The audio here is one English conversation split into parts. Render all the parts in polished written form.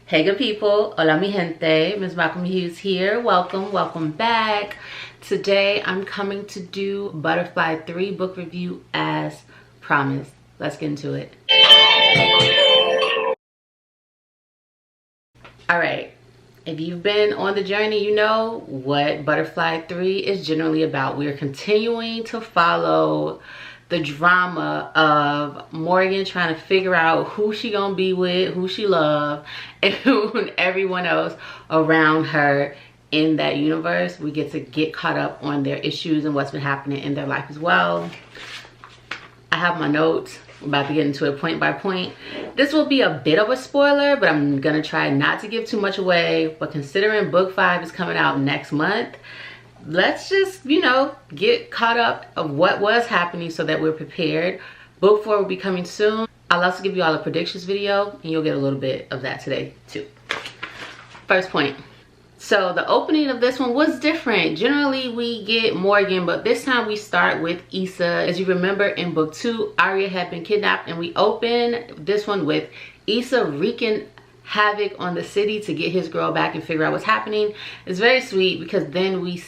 Hey good people, hola mi gente, MsMalcolmHughes here. Welcome back. Today I'm coming to do Butterfly 3 book review as promised. Let's get into it. Alright, if you've been on the journey, you know what Butterfly 3 is generally about. We are continuing to follow the drama of Morgan trying to figure out who she gonna be with, who she love, and everyone else around her in that universe. We get to get caught up on their issues and what's been happening in their life as well. I have my notes. I'm about to get into it point by point. This will be a bit of a spoiler, but I'm gonna try not to give too much away. But considering book 5 is coming out next month, let's just, you know, get caught up of what was happening so that we're prepared. Book 4 will be coming soon. I'll also give you all a predictions video and you'll get a little bit of that today too. First point. So the opening of this one was different. Generally we get Morgan, but this time we start with Issa. As you remember in book 2, Arya had been kidnapped and we open this one with Issa wreaking havoc on the city to get his girl back and figure out what's happening. It's very sweet because then we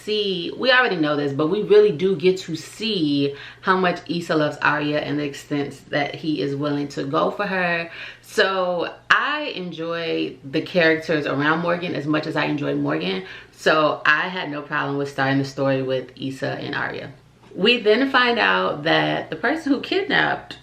already know this, but we really do get to see how much Issa loves Arya and the extent that he is willing to go for her. So I enjoy the characters around Morgan as much as I enjoy Morgan. So I had no problem with starting the story with Issa and Arya. We then find out that the person who kidnapped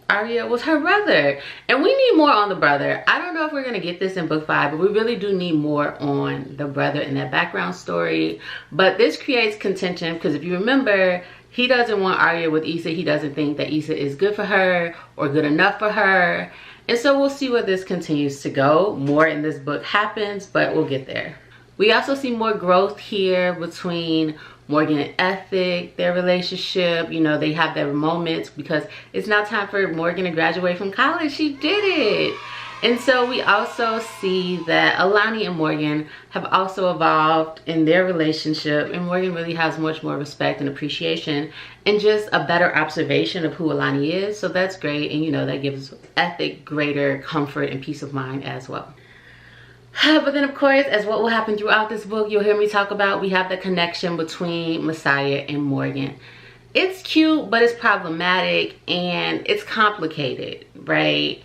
Arya was her brother, and we need more on the brother. I don't know if we're gonna get this in book 5, but we really do need more on the brother in that background story. But this creates contention because if you remember, he doesn't want Arya with Issa. He doesn't think that Issa is good for her or good enough for her, and so we'll see where this continues to go. More in this book happens, but we'll get there. We also see more growth here between Morgan and Ethic, their relationship. You know, they have their moments because it's now time for Morgan to graduate from college. She did it. And so we also see that Alani and Morgan have also evolved in their relationship, and Morgan really has much more respect and appreciation and just a better observation of who Alani is. So that's great, and you know, that gives Ethic greater comfort and peace of mind as well. But then of course, as what will happen throughout this book, you'll hear me talk about, we have the connection between Messiah and Morgan. It's cute, but it's problematic and it's complicated, right?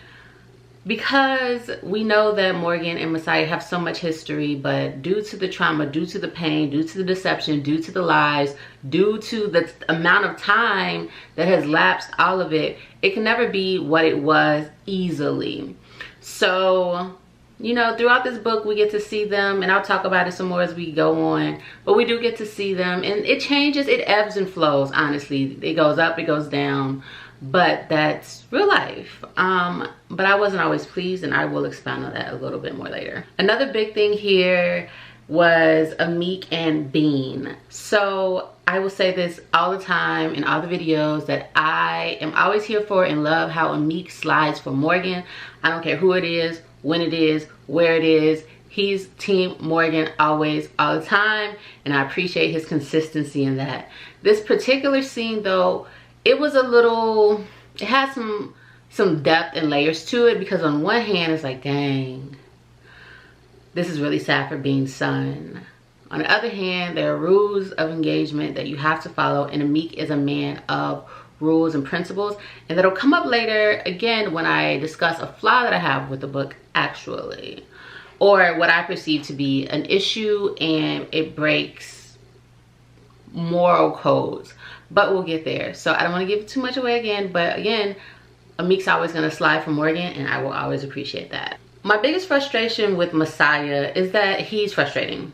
Because we know that Morgan and Messiah have so much history, but due to the trauma, due to the pain, due to the deception, due to the lies, due to the amount of time that has lapsed, all of it, it can never be what it was easily. So, you know, throughout this book we get to see them, and I'll talk about it some more as we go on, but we do get to see them, and it changes, it ebbs and flows. Honestly, it goes up, it goes down, but that's real life. But I wasn't always pleased, and I will expound on that a little bit more later. Another big thing here was Amik and Bean. So I will say this all the time in all the videos, that I am always here for and love how Amik slides for Morgan. I don't care who it is, when it is, where it is. He's team Morgan always, all the time, and I appreciate his consistency in that. This particular scene though, it was a little, it had some depth and layers to it, because on one hand it's like, dang, this is really sad for Bean's son. On the other hand, there are rules of engagement that you have to follow, and Amik is a man of rules and principles, and that'll come up later again when I discuss a flaw that I have with the book actually, or what I perceive to be an issue and it breaks moral codes, but we'll get there. So I don't want to give too much away again, but again, Amik's always going to slide for Morgan, and I will always appreciate that. My biggest frustration with Messiah is that he's frustrating.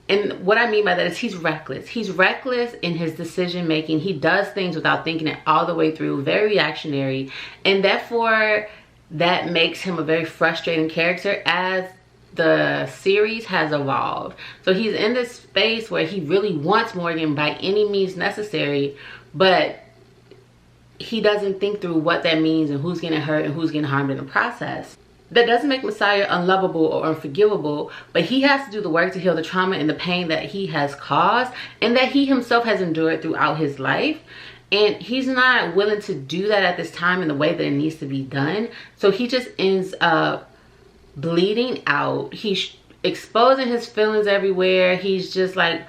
And what I mean by that is he's reckless. He's reckless in his decision making. He does things without thinking it all the way through, very reactionary. And therefore, that makes him a very frustrating character as the series has evolved. So he's in this space where he really wants Morgan by any means necessary, but he doesn't think through what that means and who's getting hurt and who's getting harmed in the process. That doesn't make Messiah unlovable or unforgivable, but he has to do the work to heal the trauma and the pain that he has caused and that he himself has endured throughout his life. And he's not willing to do that at this time in the way that it needs to be done. So he just ends up bleeding out. He's exposing his feelings everywhere. He's just like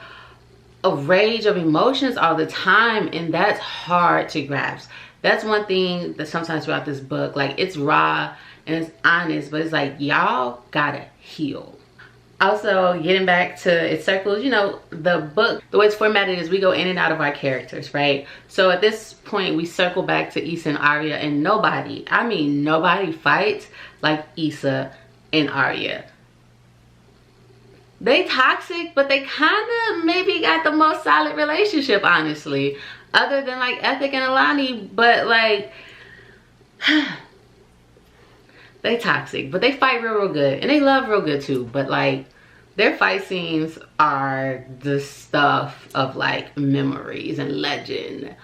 a rage of emotions all the time, and that's hard to grasp. That's one thing that sometimes throughout this book, like, it's raw and it's honest, but it's like, y'all gotta heal. Also, getting back to its circles, you know, the book, the way it's formatted is we go in and out of our characters, right? So at this point, we circle back to Issa and Arya, and nobody, I mean nobody fights like Issa and Arya. They toxic, but they kind of maybe got the most solid relationship, honestly. Other than like Ethic and Alani, but like, they toxic, but they fight real good. And they love real good too, but like, their fight scenes are the stuff of like memories and legend.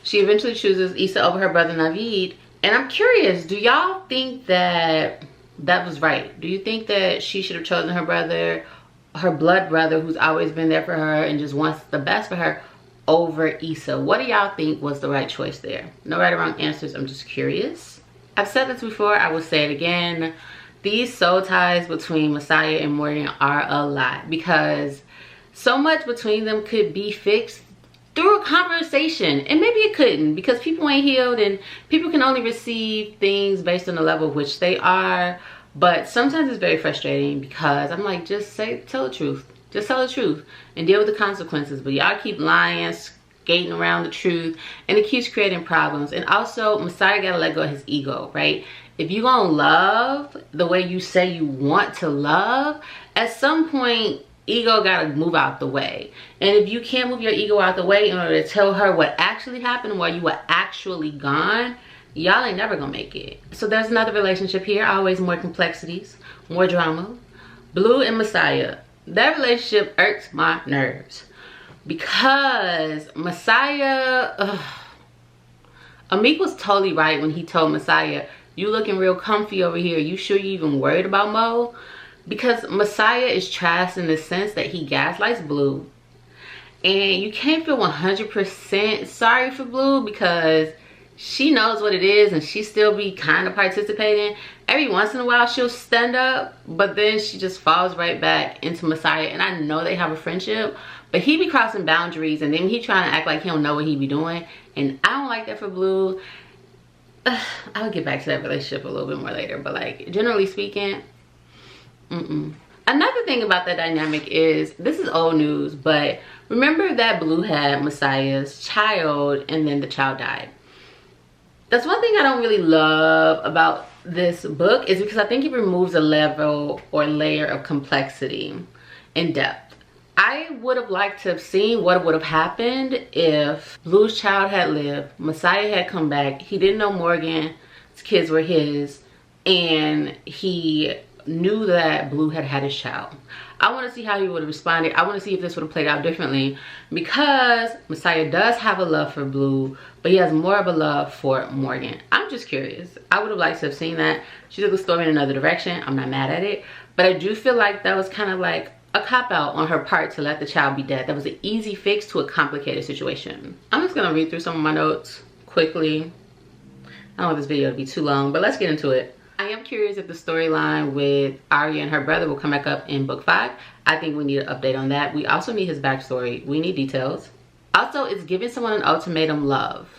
She eventually chooses Issa over her brother Naveed. And I'm curious, do y'all think that that was right? Do you think that she should have chosen her brother, her blood brother, who's always been there for her and just wants the best for her, over Issa? What do y'all think was the right choice there? No right or wrong answers, I'm just curious. I've said this before, I will say it again. These soul ties between Messiah and Morgan are a lot, because so much between them could be fixed through a conversation, and maybe it couldn't, because people ain't healed and people can only receive things based on the level of which they are. But sometimes it's very frustrating, because I'm like, just tell the truth. Just tell the truth and deal with the consequences. But y'all keep lying, skating around the truth, and it keeps creating problems. And also, Messiah gotta let go of his ego, right? If you gonna love the way you say you want to love, at some point, ego gotta move out the way. And if you can't move your ego out the way in order to tell her what actually happened while you were actually gone, y'all ain't never gonna make it. So there's another relationship here. Always more complexities, more drama. Blue and Messiah. That relationship irks my nerves, because Messiah, Amik was totally right when he told Messiah, you looking real comfy over here. You sure you even worried about Mo? Because Messiah is trash in the sense that he gaslights Blue. And you can't feel 100% sorry for Blue, because she knows what it is and she still be kind of participating. Every once in a while she'll stand up, but then she just falls right back into Messiah. And I know they have a friendship, but he be crossing boundaries, and then he trying to act like he don't know what he be doing. And I don't like that for Blue. I'll get back to that relationship a little bit more later, but like, generally speaking, Another thing about that dynamic is, this is old news, but remember that Blue had Messiah's child and then the child died. That's one thing I don't really love about this book, is because I think it removes a level or layer of complexity and depth. I would have liked to have seen what would have happened if Blue's child had lived, Messiah had come back, he didn't know Morgan's kids were his, and he knew that Blue had had his child. I want to see how he would have responded. I want to see if this would have played out differently, because Messiah does have a love for Blue, but he has more of a love for Morgan. I'm just curious. I would have liked to have seen that. She took the story in another direction. I'm not mad at it, but I do feel like that was kind of like a cop-out on her part to let the child be dead. That was an easy fix to a complicated situation. I'm just gonna read through some of my notes quickly. I don't want this video to be too long, but let's get into it. I am curious if the storyline with Arya and her brother will come back up in book 5. I think we need an update on that. We also need his backstory. We need details. Also, it's giving someone an ultimatum love.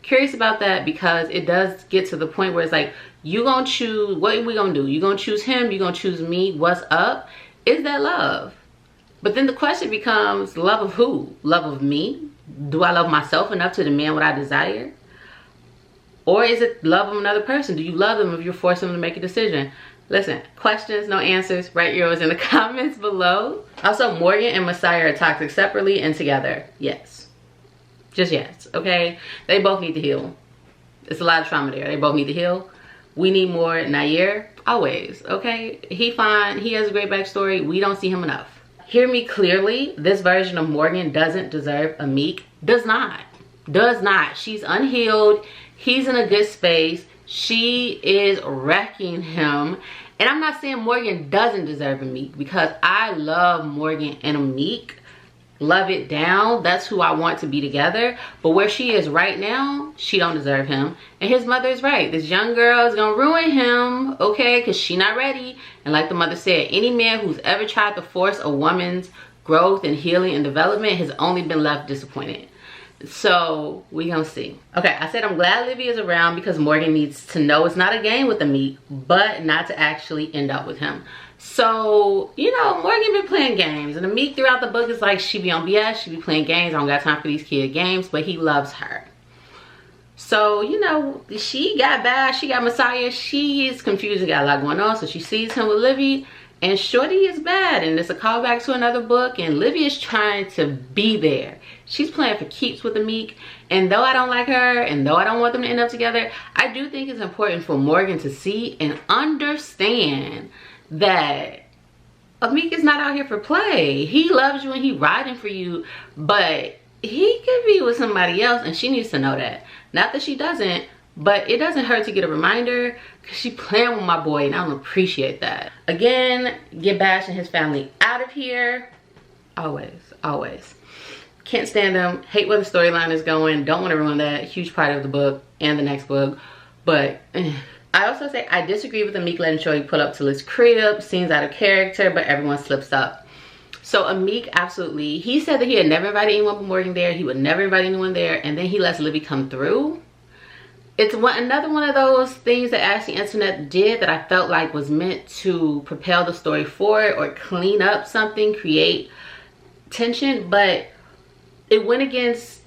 Curious about that, because it does get to the point where it's like, you gonna choose, what are we gonna do? You gonna choose him, you gonna choose me, what's up? Is that love? But then the question becomes, love of who? Love of me? Do I love myself enough to demand what I desire? Or is it love of another person? Do you love them if you're forcing them to make a decision? Listen, questions, no answers. Write yours in the comments below. Also, Morgan and Messiah are toxic separately and together. Yes. Just yes, okay? They both need to heal. It's a lot of trauma there. They both need to heal. We need more Nair, always, okay? He fine, he has a great backstory. We don't see him enough. Hear me clearly, this version of Morgan doesn't deserve a Meek. Does not. She's unhealed. He's in a good space. She is wrecking him. And I'm not saying Morgan doesn't deserve a Meek, because I love Morgan and a Meek. love it down, that's who I want to be together. But where she is right now, she don't deserve him. And his mother is right. This young girl is gonna ruin him, okay, because she not ready. And like the mother said, any man who's ever tried to force a woman's growth and healing and development has only been left disappointed. So we gonna see. Okay, I said I'm glad Livy is around because Morgan needs to know it's not a game with the Meek, but not to actually end up with him. So, you know, Morgan been playing games, and the Meek throughout the book is like, she be on BS, she be playing games, I don't got time for these kid games, but he loves her. So, you know, she got bad, she got Messiah, she is confused and got a lot going on, so she sees him with Livy, and Shorty is bad, and it's a callback to another book, and Livy is trying to be there. She's playing for keeps with the Meek, and though I don't like her, and though I don't want them to end up together, I do think it's important for Morgan to see and understand that Meek is not out here for play. He loves you and he riding for you, but he could be with somebody else, and she needs to know that. Not that she doesn't, but it doesn't hurt to get a reminder, because she playing with my boy, and I don't appreciate that. Again, get Bash and his family out of here. Always, always. Can't stand them. Hate where the storyline is going. Don't want to ruin that huge part of the book and the next book. But I also say I disagree with the Meek letting Shorty pull up to his crib. Seems out of character, but everyone slips up. So Meek, absolutely. He said that he had never invited anyone but Morgan there. He would never invite anyone there. And then he lets Livy come through. It's another one of those things that Ashley Antoinette did that I felt like was meant to propel the story forward or clean up something, create tension. But it went against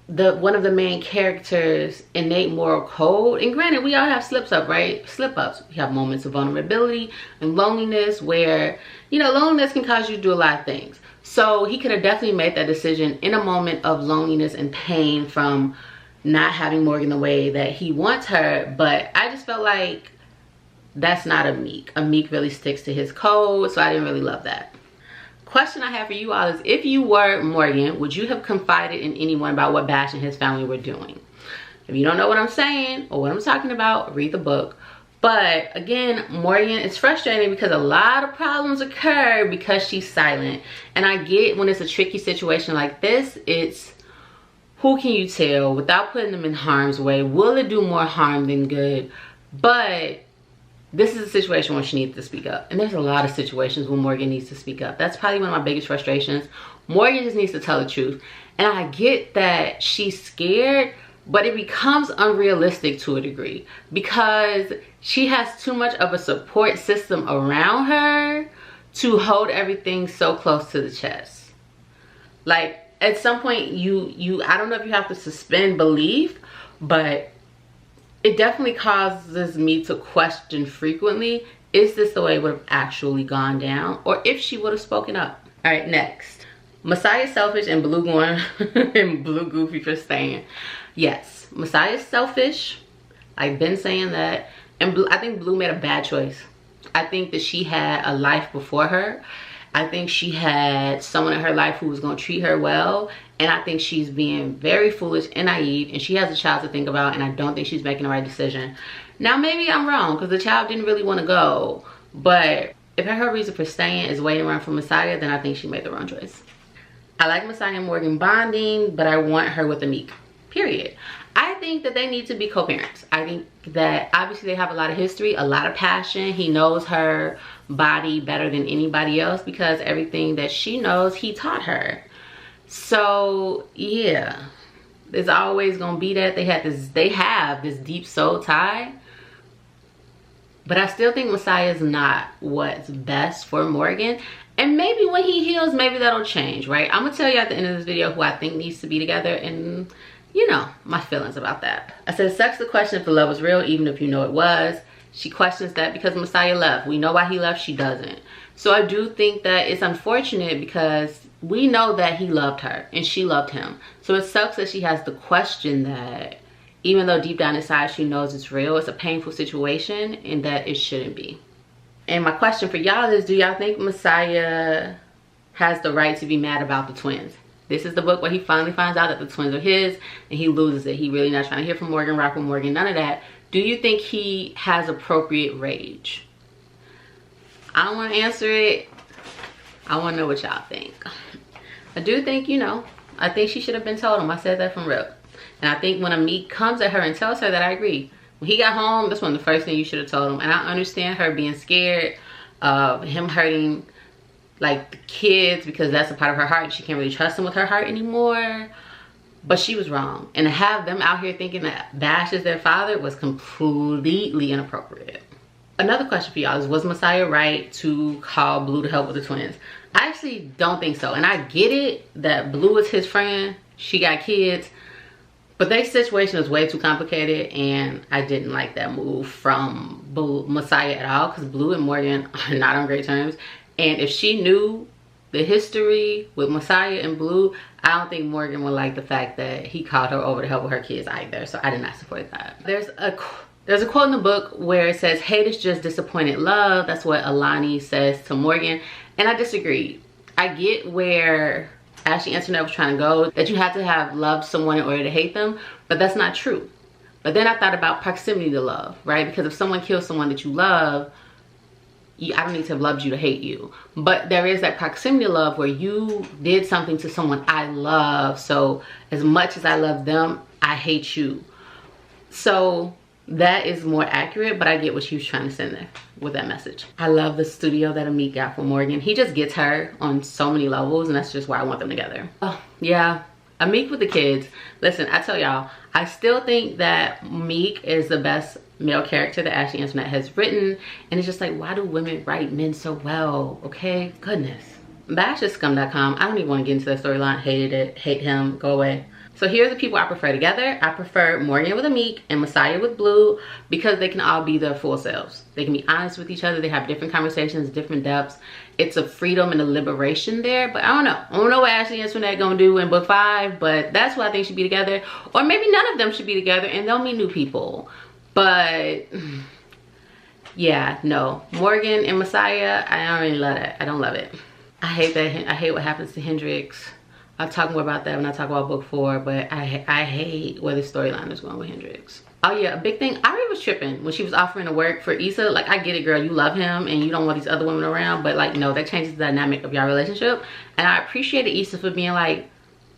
one of the main characters' innate moral code. And granted, we all have slip ups. We have moments of vulnerability and loneliness where, you know, loneliness can cause you to do a lot of things. So he could have definitely made that decision in a moment of loneliness and pain from not having Morgan the way that he wants her. But I just felt like that's not a Meek. A Meek really sticks to his code, so I didn't really love that. Question I have for you all is, if you were Morgan, would you have confided in anyone about what Bash and his family were doing? If you don't know what I'm saying or what I'm talking about, read the book. But again, Morgan, it's frustrating because a lot of problems occur because she's silent. And I get when it's a tricky situation like this, it's who can you tell without putting them in harm's way? Will it do more harm than good? But this is a situation where she needs to speak up. And there's a lot of situations where Morgan needs to speak up. That's probably one of my biggest frustrations. Morgan just needs to tell the truth. And I get that she's scared, but it becomes unrealistic to a degree because she has too much of a support system around her to hold everything so close to the chest. Like, at some point, I don't know if you have to suspend belief, but it definitely causes me to question frequently, is this the way it would have actually gone down? Or if she would have spoken up. All right, next. Messiah's selfish and Blue going and Blue goofy for staying. Yes, Messiah's selfish. I've been saying that. And I think Blue made a bad choice. I think that she had a life before her. I think she had someone in her life who was going to treat her well. And I think she's being very foolish and naive. And she has a child to think about. And I don't think she's making the right decision. Now, maybe I'm wrong because the child didn't really want to go. But if her reason for staying is waiting around for Messiah, then I think she made the wrong choice. I like Messiah and Morgan bonding, but I want her with a Meek. Period. I think that they need to be co-parents. I think that obviously they have a lot of history, a lot of passion. He knows her body better than anybody else because everything that she knows, he taught her. So yeah, there's always gonna be that. They have this deep soul tie. But I still think Messiah is not what's best for Morgan. And maybe when he heals, maybe that'll change, right? I'm gonna tell you at the end of this video who I think needs to be together, and you know my feelings about that. I said, sucks the question if the love was real, even if you know it was. She questions that because Messiah left. We know why he left, she doesn't. So I do think that it's unfortunate because we know that he loved her and she loved him. So it sucks that she has to question that, even though deep down inside she knows it's real. It's a painful situation and that it shouldn't be. And my question for y'all is, do y'all think Messiah has the right to be mad about the twins? This is the book where he finally finds out that the twins are his and he loses it. He really not trying to hear from Morgan, rock with Morgan, none of that. Do you think he has appropriate rage? I don't want to answer it. I want to know what y'all think. I do think, you know, I think she should have been told him. I said that from rip. And I think when Amik comes at her and tells her that, I agree. When he got home, that's one of the first things you should have told him. And I understand her being scared of him hurting, like, the kids, because that's a part of her heart. She can't really trust him with her heart anymore. But she was wrong. And to have them out here thinking that Bash is their father was completely inappropriate. Another question for y'all is, was Messiah right to call Blue to help with the twins? I actually don't think so. And I get it that Blue is his friend. She got kids. But their situation is way too complicated, and I didn't like that move from Messiah at all, because Blue and Morgan are not on great terms. And if she knew the history with Messiah and Blue, I don't think Morgan would like the fact that he called her over to help with her kids either. So I did not support that. There's a quote in the book where it says, hate is just disappointed love. That's what Alani says to Morgan. And I disagree. I get where Ashley Antoinette was trying to go, that you have to have loved someone in order to hate them, but that's not true. But then I thought about proximity to love, right? Because if someone kills someone that you love, I don't need to have loved you to hate you. But there is that proximity to love where you did something to someone I love, so as much as I love them, I hate you. So that is more accurate, but I get what she was trying to send there with that message. I love the studio that Amik got for Morgan. He just gets her on so many levels, and that's just why I want them together. Oh, yeah. Amik with the kids. Listen, I tell y'all, I still think that Meek is the best male character that Ashley Antoinette has written, and it's just like, why do women write men so well? Okay, goodness. Bash is scum.com. I don't even want to get into that storyline. Hated it. Hate him. Go away. So here are the people I prefer together. I prefer Morgan with Amik and Messiah with Blue, because they can all be their full selves. They can be honest with each other. They have different conversations, different depths. It's a freedom and a liberation there. But I don't know. I don't know what Ashley Antoinette gonna do in book 5, but that's what I think should be together. Or maybe none of them should be together and they'll meet new people. But yeah, no. Morgan and Messiah, I don't really love that. I don't love it. I hate that. I hate what happens to Hendrix. I'll talk more about that when I talk about book 4, but I hate where the storyline is going with Hendrix. Oh yeah, a big thing, Ari was tripping when she was offering to work for Issa. Like, I get it, girl, you love him and you don't want these other women around, but like, no, that changes the dynamic of your relationship. And I appreciated Issa for being like,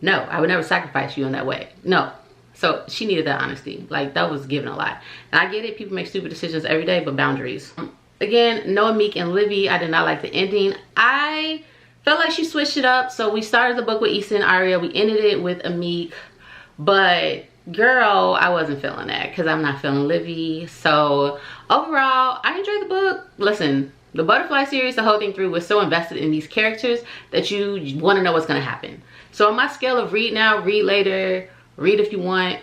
no, I would never sacrifice you in that way. No. So she needed that honesty. Like, that was given a lot. And I get it, people make stupid decisions every day, but boundaries. Again, Noah, Meek, and Livy, I did not like the ending. I felt like she switched it up. So we started the book with Issa and Aria. We ended it with Amik. But girl, I wasn't feeling that because I'm not feeling Livy. So overall, I enjoyed the book. Listen, the Butterfly series, the whole thing through, was so invested in these characters that you want to know what's going to happen. So on my scale of read now, read later, read if you want,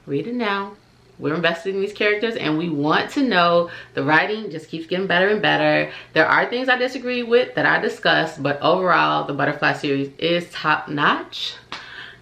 read it now. We're invested in these characters and we want to know. The writing just keeps getting better and better. There are things I disagree with that I discussed, but overall the Butterfly series is top notch.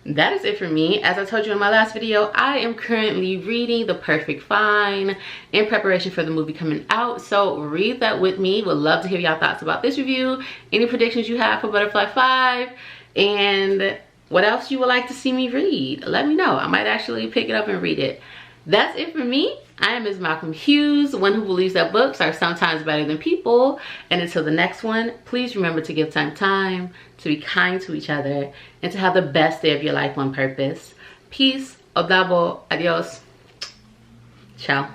That is it for me. As I told you in my last video, I am currently reading The Perfect Fine in preparation for the movie coming out. So read that with me. Would love to hear y'all thoughts about this review. Any predictions you have for Butterfly 5, and what else you would like to see me read. Let me know. I might actually pick it up and read it. That's it for me. I am MsMalcolmHughes, one who believes that books are sometimes better than people. And until the next one, please remember to give time, to be kind to each other, and to have the best day of your life on purpose. Peace, odabo, adios, ciao.